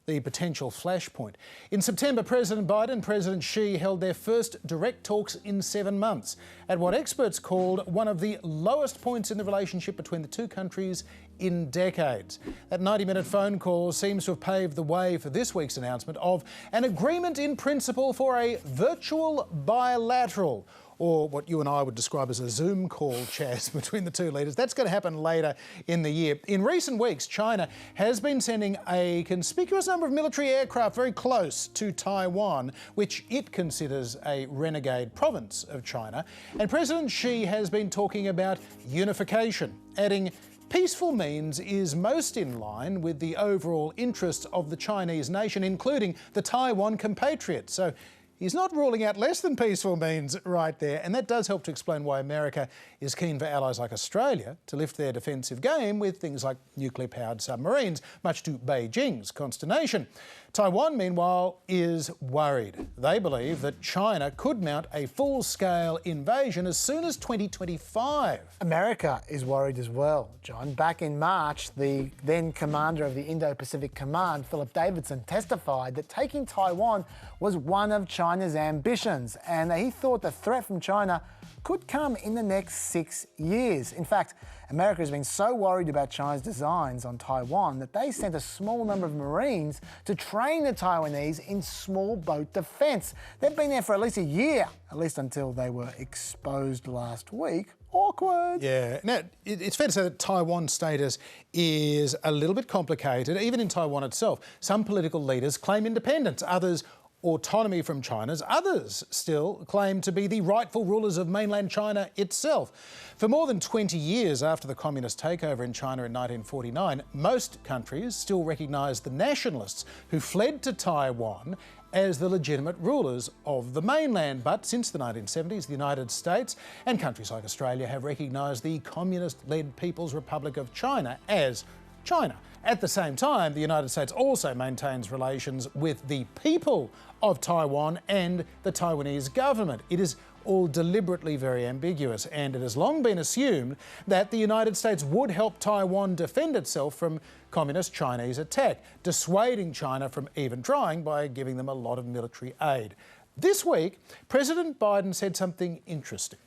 the potential flashpoint. In September, President Biden and President Xi held their first direct talks in 7 months at what experts called one of the lowest points in the relationship between the two countries in decades. That 90-minute phone call seems to have paved the way for this week's announcement of an agreement in principle for a virtual bilateral, or what you and I would describe as a Zoom call, Chaz, between the two leaders. That's going to happen later in the year. In recent weeks, China has been sending a conspicuous number of military aircraft very close to Taiwan, which it considers a renegade province of China. And President Xi has been talking about unification, adding peaceful means is most in line with the overall interests of the Chinese nation, including the Taiwan compatriots. So he's not ruling out less than peaceful means right there, and that does help to explain why America is keen for allies like Australia to lift their defensive game with things like nuclear-powered submarines, much to Beijing's consternation. Taiwan, meanwhile, is worried. They believe that China could mount a full-scale invasion as soon as 2025. America is worried as well, John. Back in March, the then commander of the Indo-Pacific Command, Philip Davidson, testified that taking Taiwan was one of China's ambitions, and that he thought the threat from China could come in the next 6 years. In fact, America has been so worried about China's designs on Taiwan that they sent a small number of Marines to train the Taiwanese in small boat defence. They've been there for at least a year, at least until they were exposed last week. Awkward. Yeah. Now, it's fair to say that Taiwan's status is a little bit complicated. Even in Taiwan itself, some political leaders claim independence, others autonomy from China's. Others still claim to be the rightful rulers of mainland China itself. For more than 20 years after the communist takeover in China in 1949, most countries still recognise the nationalists who fled to Taiwan as the legitimate rulers of the mainland. But since the 1970s, the United States and countries like Australia have recognised the communist-led People's Republic of China as China. At the same time, the United States also maintains relations with the people of Taiwan and the Taiwanese government. It is all deliberately very ambiguous, and it has long been assumed that the United States would help Taiwan defend itself from communist Chinese attack, dissuading China from even trying by giving them a lot of military aid. This week, President Biden said something interesting.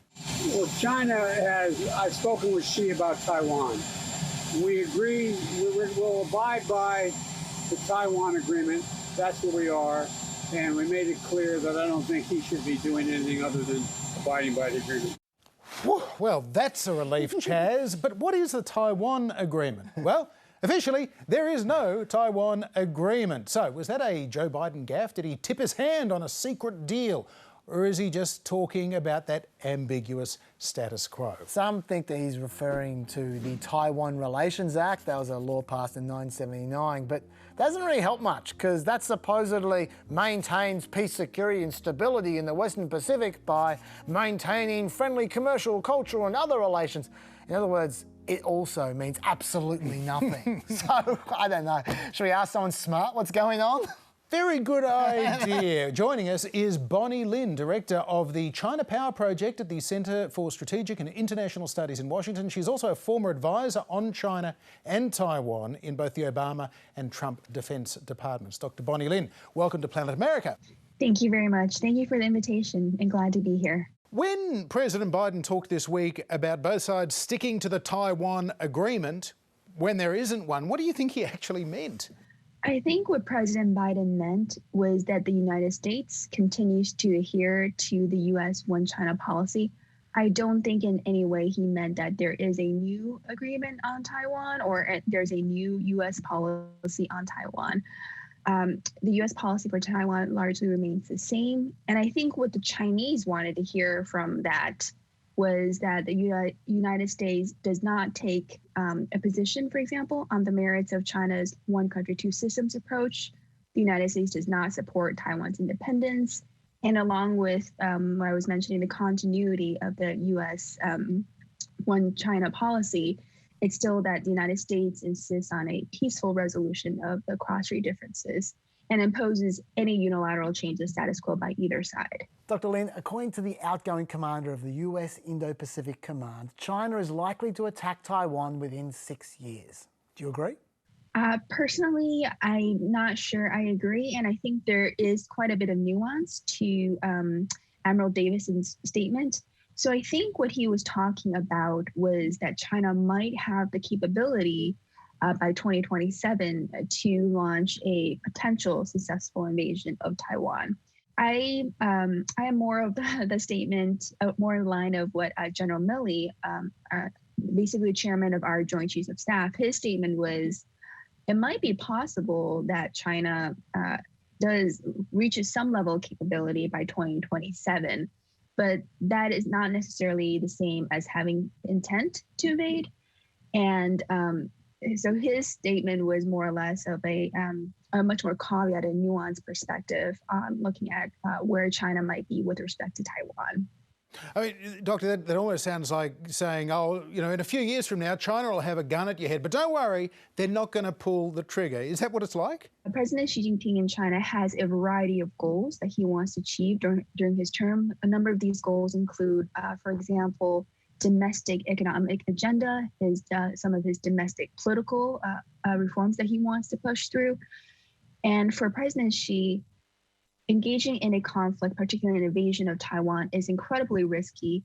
Well, I've spoken with Xi about Taiwan. We agree, we'll abide by the Taiwan Agreement. That's where we are. And we made it clear that I don't think he should be doing anything other than abiding by the agreement. Well, that's a relief, Chaz. But what is the Taiwan Agreement? Well, officially, there is no Taiwan Agreement. So, was that a Joe Biden gaffe? Did he tip his hand on a secret deal? Or is he just talking about that ambiguous status quo? Some think that he's referring to the Taiwan Relations Act. That was a law passed in 1979, but doesn't really help much because that supposedly maintains peace, security and stability in the Western Pacific by maintaining friendly commercial, cultural and other relations. In other words, it also means absolutely nothing. So, I don't know. Should we ask someone smart what's going on? Very good idea. Joining us is Lynn, Director of the China Power Project at the Centre for Strategic and International Studies in Washington. She's also a former advisor on China and Taiwan in both the Obama and Trump Defence Departments. Dr. Lynn, welcome to Planet America. Thank you very much. Thank you for the invitation and glad to be here. When President Biden talked this week about both sides sticking to the Taiwan Agreement when there isn't one, what do you think he actually meant? I think what President Biden meant was that the United States continues to adhere to the U.S. One China policy. I don't think in any way he meant that there is a new agreement on Taiwan or there's a new U.S. policy on Taiwan. The U.S. policy for Taiwan largely remains the same. And I think what the Chinese wanted to hear from that was that the United States does not take a position, for example, on the merits of China's one country, two systems approach. The United States does not support Taiwan's independence. And along with what I was mentioning, the continuity of the U.S. one China policy, it's still that the United States insists on a peaceful resolution of the cross-strait differences and imposes any unilateral change of status quo by either side. Dr. Lynn, according to the outgoing commander of the US Indo-Pacific Command, China is likely to attack Taiwan within 6 years. Do you agree? Personally, I'm not sure I agree. And I think there is quite a bit of nuance to Admiral Davison's statement. So I think what he was talking about was that China might have the capability by 2027 to launch a potential successful invasion of Taiwan. I am more of the statement, more in line of what General Milley, basically chairman of our Joint Chiefs of Staff, his statement was, it might be possible that China does reaches some level of capability by 2027, but that is not necessarily the same as having intent to invade. And so his statement was more or less of a much more caveat and nuanced perspective on looking at where China might be with respect to Taiwan. I mean, Doctor, that almost sounds like saying, oh, you know, in a few years from now, China will have a gun at your head, but don't worry, they're not going to pull the trigger. Is that what it's like? President Xi Jinping in China has a variety of goals that he wants to achieve during his term. A number of these goals include, for example, domestic economic agenda, some of his domestic political reforms that he wants to push through. And for President Xi, engaging in a conflict, particularly an invasion of Taiwan, is incredibly risky.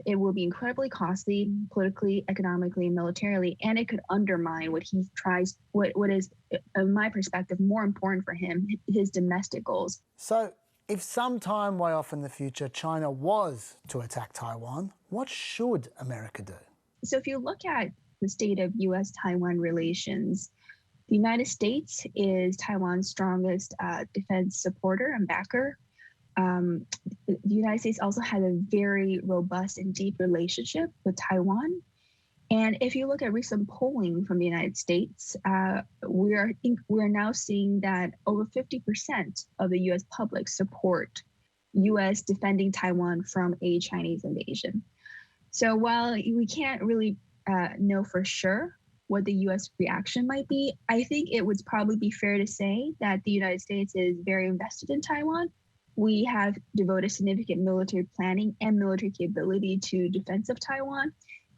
It will be incredibly costly politically, economically, and militarily, and it could undermine what he tries, what is, in my perspective, more important for him, his domestic goals. So if sometime way off in the future China was to attack Taiwan, what should America do? So if you look at the state of U.S.-Taiwan relations, the United States is Taiwan's strongest defense supporter and backer. The United States also has a very robust and deep relationship with Taiwan. And if you look at recent polling from the United States, we're now seeing that over 50% of the U.S. public support U.S. defending Taiwan from a Chinese invasion. So while we can't really know for sure what the U.S. reaction might be, I think it would probably be fair to say that the United States is very invested in Taiwan. We have devoted significant military planning and military capability to defense of Taiwan.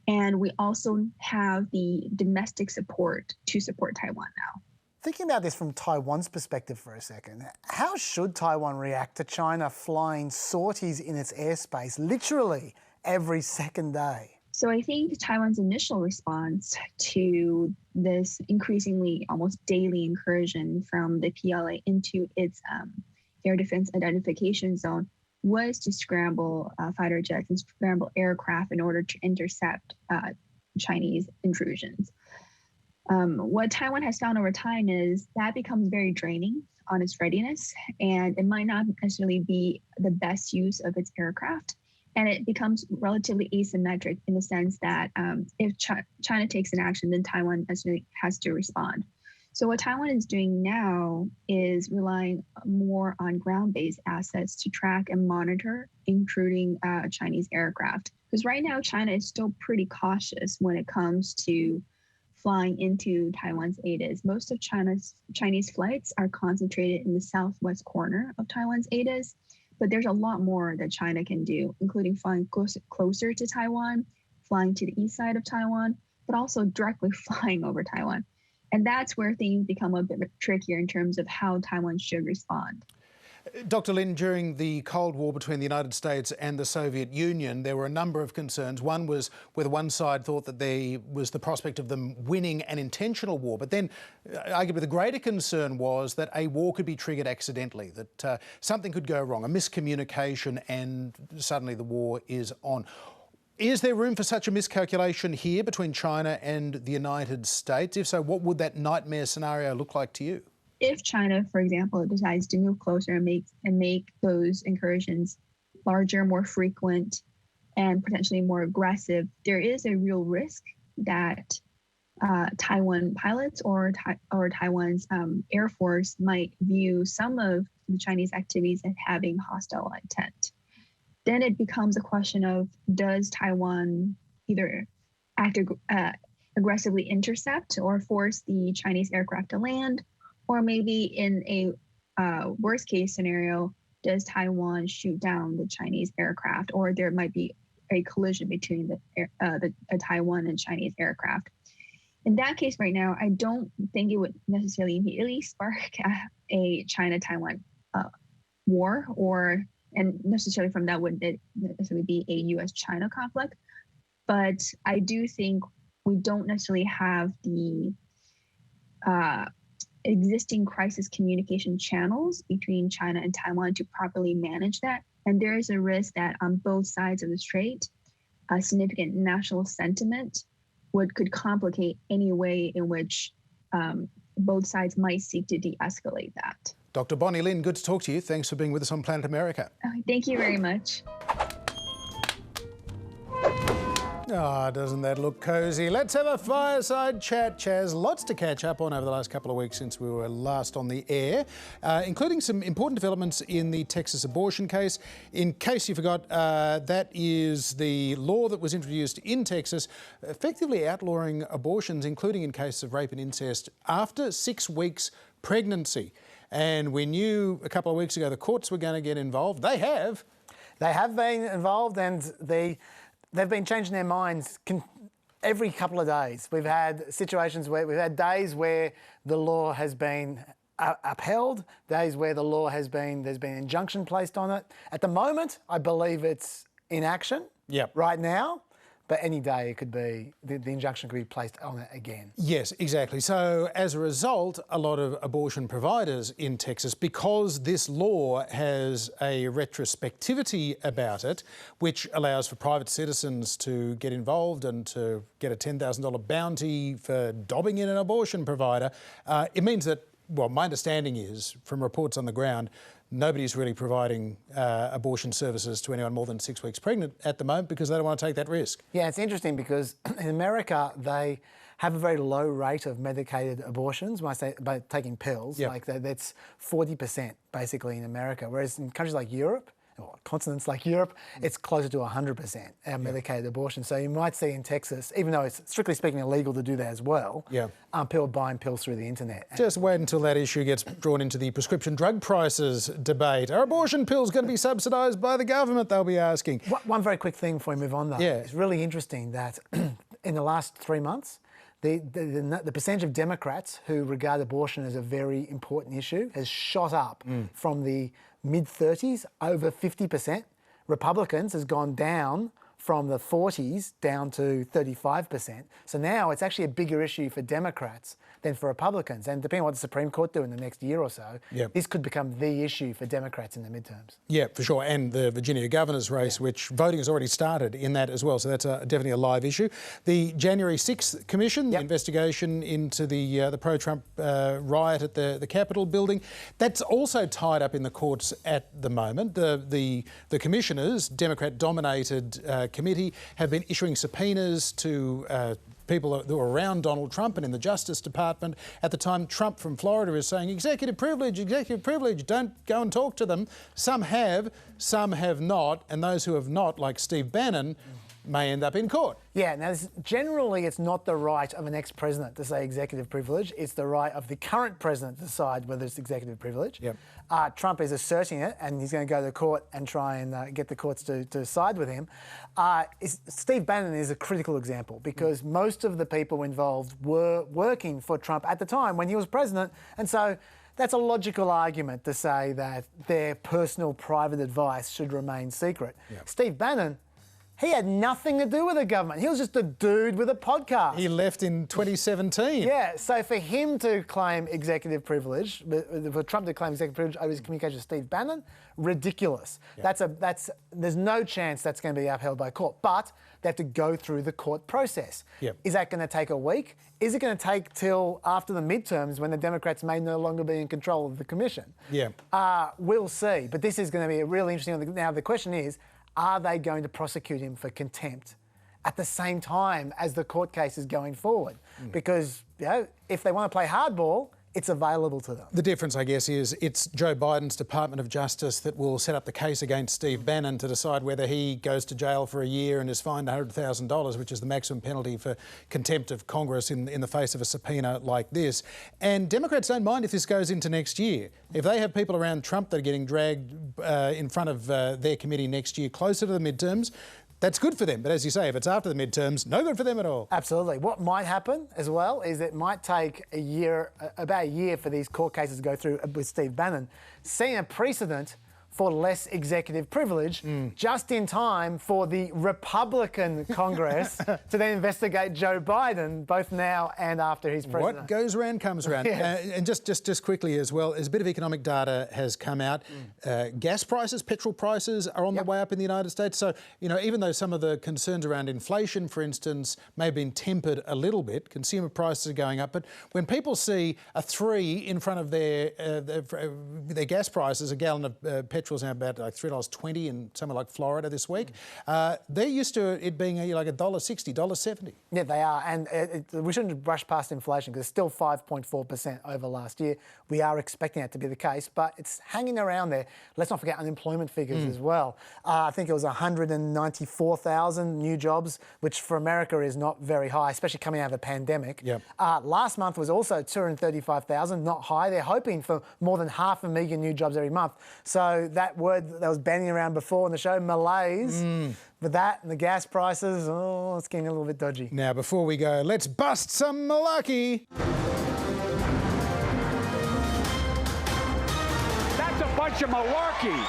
And we also have the domestic support to support Taiwan now. Thinking about this from Taiwan's perspective for a second, how should Taiwan react to China flying sorties in its airspace literally every second day? So I think Taiwan's initial response to this increasingly almost daily incursion from the PLA into its air defense identification zone was to scramble fighter jets and scramble aircraft in order to intercept Chinese intrusions. What Taiwan has found over time is that becomes very draining on its readiness, and it might not necessarily be the best use of its aircraft. And it becomes relatively asymmetric in the sense that if China takes an action, then Taiwan necessarily has to respond. So what Taiwan is doing now is relying more on ground-based assets to track and monitor intruding Chinese aircraft. Because right now, China is still pretty cautious when it comes to flying into Taiwan's ADIZ. Most of Chinese flights are concentrated in the southwest corner of Taiwan's ADIZ. But there's a lot more that China can do, including flying closer to Taiwan, flying to the east side of Taiwan, but also directly flying over Taiwan. And that's where things become a bit trickier in terms of how Taiwan should respond. Dr. Lynn, during the Cold War between the United States and the Soviet Union, there were a number of concerns. One was whether one side thought that there was the prospect of them winning an intentional war. But then arguably the greater concern was that a war could be triggered accidentally, that something could go wrong, a miscommunication, and suddenly the war is on. Is there room for such a miscalculation here between China and the United States? If so, what would that nightmare scenario look like to you? If China, for example, decides to move closer and make those incursions larger, more frequent, and potentially more aggressive, there is a real risk that Taiwan pilots or Taiwan's Air Force might view some of the Chinese activities as having hostile intent. Then it becomes a question of, does Taiwan either aggressively intercept or force the Chinese aircraft to land? Or maybe in a worst case scenario, does Taiwan shoot down the Chinese aircraft, or there might be a collision between the Taiwan and Chinese aircraft? in that case right now, I don't think it would necessarily immediately spark a China-Taiwan war, and necessarily from that would it necessarily be a U.S.-China conflict. But I do think we don't necessarily have the existing crisis communication channels between China and Taiwan to properly manage that. And there is a risk that on both sides of the strait, a significant national sentiment could complicate any way in which both sides might seek to de-escalate that. Dr. Bonnie Lynn, good to talk to you. Thanks for being with us on Planet America. Thank you very much. Ah, doesn't that look cosy? Let's have a fireside chat, Chaz. Lots to catch up on over the last couple of weeks since we were last on the air, including some important developments in the Texas abortion case. In case you forgot, that is the law that was introduced in Texas, effectively outlawing abortions, including in cases of rape and incest, after 6 weeks pregnancy. And we knew a couple of weeks ago the courts were going to get involved. They have. They have been involved, and they've been changing their minds every couple of days. We've had situations where we've had days where the law has been upheld, days where the law there's been injunction placed on it. At the moment, I believe it's in action right now. But any day it could be, the injunction could be placed on it again. Yes, exactly. So as a result, a lot of abortion providers in Texas, because this law has a retrospectivity about it, which allows for private citizens to get involved and to get a $10,000 bounty for dobbing in an abortion provider, it means that, well, my understanding is, from reports on the ground, nobody's really providing abortion services to anyone more than 6 weeks pregnant at the moment because they don't want to take that risk. Yeah, it's interesting because in America, they have a very low rate of medicated abortions by taking pills. Like that's 40% basically in America, whereas in countries like Europe, or continents like Europe, it's closer to 100% medicated abortion. So you might see in Texas, even though it's strictly speaking illegal to do that as well, people buying pills through the internet. Just wait until that issue gets drawn into the prescription drug prices debate. Are abortion pills going to be subsidised by the government, they'll be asking. One very quick thing before we move on though. It's really interesting that in the last 3 months, the percentage of Democrats who regard abortion as a very important issue has shot up from the mid-30s, over 50%. Republicans has gone down from the 40s down to 35%. So now it's actually a bigger issue for Democrats than for Republicans. And depending on what the Supreme Court do in the next year or so, this could become the issue for Democrats in the midterms. Yeah, for sure. And the Virginia governor's race, which voting has already started in that as well. So that's definitely a live issue. The January 6th Commission, the investigation into the pro-Trump riot at the Capitol building, that's also tied up in the courts at the moment. The commissioners, Democrat-dominated committee, have been issuing subpoenas to people who were around Donald Trump and in the Justice Department. At the time, Trump from Florida is saying, executive privilege, don't go and talk to them. Some have not, and those who have not, like Steve Bannon, may end up in court. Yeah, now generally it's not the right of an ex-president to say executive privilege, it's the right of the current president to decide whether it's executive privilege. Trump is asserting it and he's going to go to court and try and get the courts to side with him. Steve Bannon is a critical example because most of the people involved were working for Trump at the time when he was president, and so that's a logical argument to say that their personal private advice should remain secret. Steve Bannon, he had nothing to do with the government. He was just a dude with a podcast. He left in 2017. Yeah, so for him to claim executive privilege, for Trump to claim executive privilege over his communication with Steve Bannon, ridiculous. There's no chance that's going to be upheld by court, but they have to go through the court process. Is that going to take a week? Is it going to take till after the midterms when the Democrats may no longer be in control of the commission? We'll see, but this is going to be really interesting. Now the question is, are they going to prosecute him for contempt at the same time as the court case is going forward? Because if they want to play hardball, it's available to them. The difference, I guess, is it's Joe Biden's Department of Justice that will set up the case against Steve Bannon to decide whether he goes to jail for a year and is fined $100,000, which is the maximum penalty for contempt of Congress in the face of a subpoena like this. And Democrats don't mind if this goes into next year. If they have people around Trump that are getting dragged in front of their committee next year, closer to the midterms, That's good for them, but as you say, if it's after the midterms, no good for them at all. Absolutely. What might happen as well is it might take about a year for these court cases to go through with Steve Bannon, seeing a precedent for less executive privilege just in time for the Republican Congress to then investigate Joe Biden, both now and after he's president. What goes around comes around. Yes. And just quickly as well, as a bit of economic data has come out, gas prices, petrol prices are on the way up in the United States. So, you know, even though some of the concerns around inflation, for instance, may have been tempered a little bit, consumer prices are going up. But when people see a 3 in front of their gas prices, a gallon of petrol is now about like $3.20 in somewhere like Florida this week. They're used to it being like $1.60, $1.70. Yeah, they are. And we shouldn't brush past inflation because it's still 5.4% over last year. We are expecting that to be the case, but it's hanging around there. Let's not forget unemployment figures as well. I think it was 194,000 new jobs, which for America is not very high, especially coming out of a pandemic. Yep. Last month was also 235,000, not high. They're hoping for more than 500,000 new jobs every month. So that word that was bandying around before in the show, malaise, with that and the gas prices, it's getting a little bit dodgy. Now, before we go, let's bust some malarkey. That's a bunch of malarkey.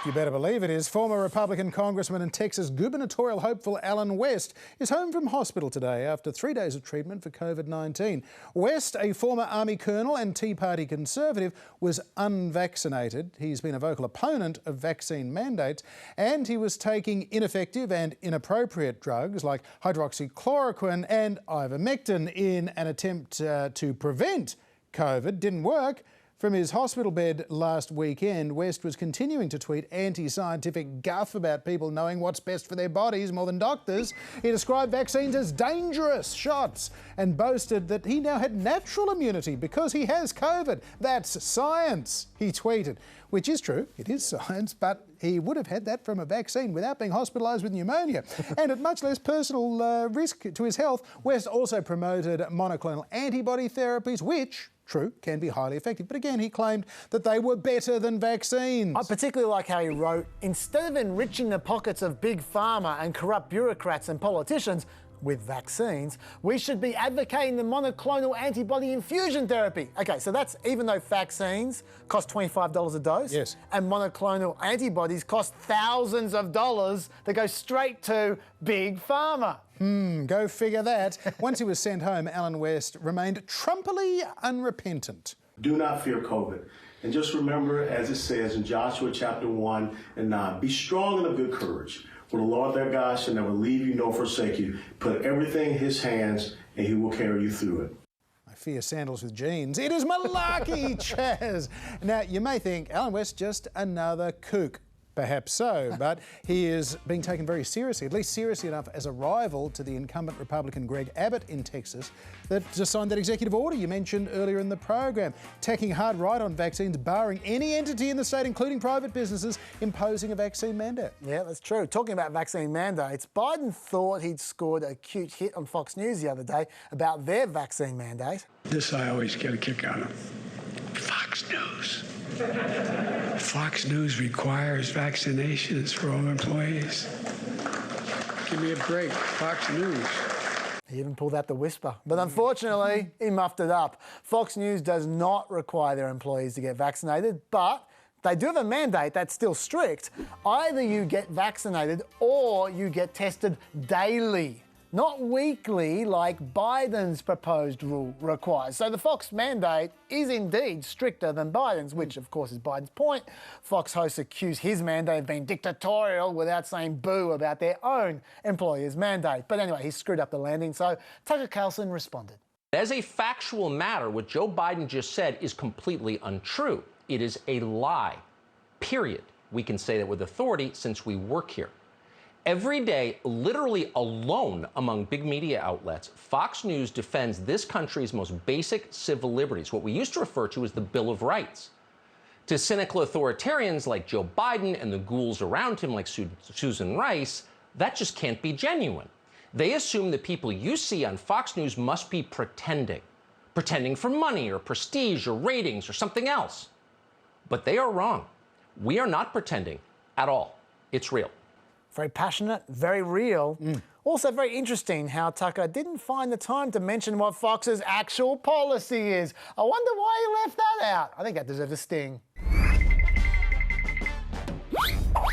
You better believe it is. Former Republican Congressman and Texas gubernatorial hopeful Allen West is home from hospital today after 3 days of treatment for COVID-19. West, a former Army colonel and Tea Party conservative, was unvaccinated. He's been a vocal opponent of vaccine mandates, and he was taking ineffective and inappropriate drugs like hydroxychloroquine and ivermectin in an attempt to prevent COVID. Didn't work. From his hospital bed last weekend, West was continuing to tweet anti-scientific guff about people knowing what's best for their bodies more than doctors. He described vaccines as dangerous shots and boasted that he now had natural immunity because he has COVID. That's science, he tweeted, which is true. It is science, but he would have had that from a vaccine without being hospitalised with pneumonia. And at much less personal risk to his health, West also promoted monoclonal antibody therapies, which, true, can be highly effective. But again, he claimed that they were better than vaccines. I particularly like how he wrote, instead of enriching the pockets of big pharma and corrupt bureaucrats and politicians with vaccines, we should be advocating the monoclonal antibody infusion therapy. Okay, so that's even though vaccines cost $25 a dose, yes, and monoclonal antibodies cost thousands of dollars that go straight to big pharma. Go figure that. Once he was sent home, Allen West remained Trumpily unrepentant. Do not fear COVID. And just remember, as it says in Joshua chapter 1 and 9, be strong and of good courage. For the Lord their God shall never leave you nor forsake you. Put everything in his hands and he will carry you through it. I fear sandals with jeans. It is malarkey, Chaz. Now, you may think Allen West just another kook. Perhaps so, but he is being taken very seriously, at least seriously enough as a rival to the incumbent Republican Greg Abbott in Texas that just signed that executive order you mentioned earlier in the program, tacking hard right on vaccines, barring any entity in the state, including private businesses, imposing a vaccine mandate. Yeah, that's true. Talking about vaccine mandates, Biden thought he'd scored a cute hit on Fox News the other day about their vaccine mandate. This I always get a kick out of. Fox News. Fox News requires vaccinations for all employees. Give me a break, Fox News. He even pulled out the whisper. But unfortunately, he muffed it up. Fox News does not require their employees to get vaccinated, but they do have a mandate that's still strict. Either you get vaccinated or you get tested daily. Not weekly like Biden's proposed rule requires. So the Fox mandate is indeed stricter than Biden's, which of course is Biden's point. Fox hosts accuse his mandate of being dictatorial without saying boo about their own employer's mandate. But anyway, he screwed up the landing, so Tucker Carlson responded. As a factual matter, what Joe Biden just said is completely untrue. It is a lie, period. We can say that with authority since we work here. Every day, literally alone among big media outlets, Fox News defends this country's most basic civil liberties, what we used to refer to as the Bill of Rights. To cynical authoritarians like Joe Biden and the ghouls around him like Susan Rice, that just can't be genuine. They assume the people you see on Fox News must be pretending for money or prestige or ratings or something else. But they are wrong. We are not pretending at all. It's real. Very passionate, very real. Also very interesting how Tucker didn't find the time to mention what Fox's actual policy is. I wonder why he left that out. I think that deserves a sting.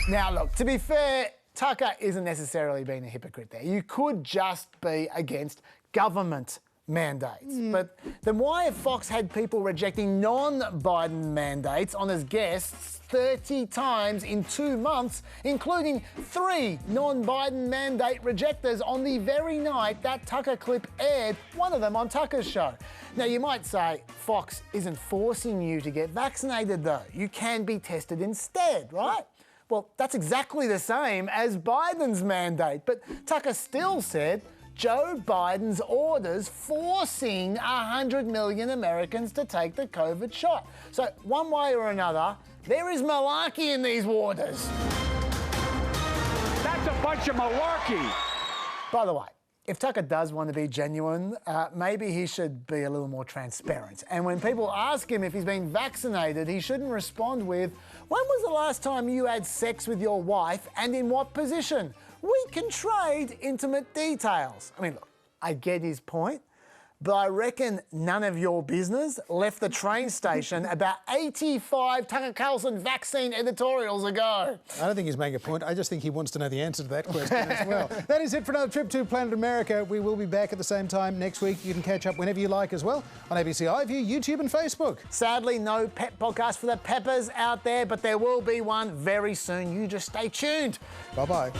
Now look, to be fair, Tucker isn't necessarily being a hypocrite there. You could just be against government mandates. But then why have Fox had people rejecting non-Biden mandates on his guests 30 times in 2 months, including 3 non-Biden mandate rejectors on the very night that Tucker clip aired, one of them on Tucker's show? Now you might say Fox isn't forcing you to get vaccinated though. You can be tested instead, right? Well, that's exactly the same as Biden's mandate, but Tucker still said Joe Biden's orders forcing 100 million Americans to take the COVID shot. So one way or another, there is malarkey in these orders. That's a bunch of malarkey. By the way, if Tucker does want to be genuine, maybe he should be a little more transparent. And when people ask him if he's been vaccinated, he shouldn't respond with, "When was the last time you had sex with your wife and in what position? We can trade intimate details." I mean, look, I get his point, but I reckon none of your business left the train station about 85 Tucker Carlson vaccine editorials ago. I don't think he's making a point. I just think he wants to know the answer to that question as well. That is it for another trip to Planet America. We will be back at the same time next week. You can catch up whenever you like as well on ABC iView, YouTube and Facebook. Sadly, no pet podcast for the peppers out there, but there will be one very soon. You just stay tuned. Bye-bye.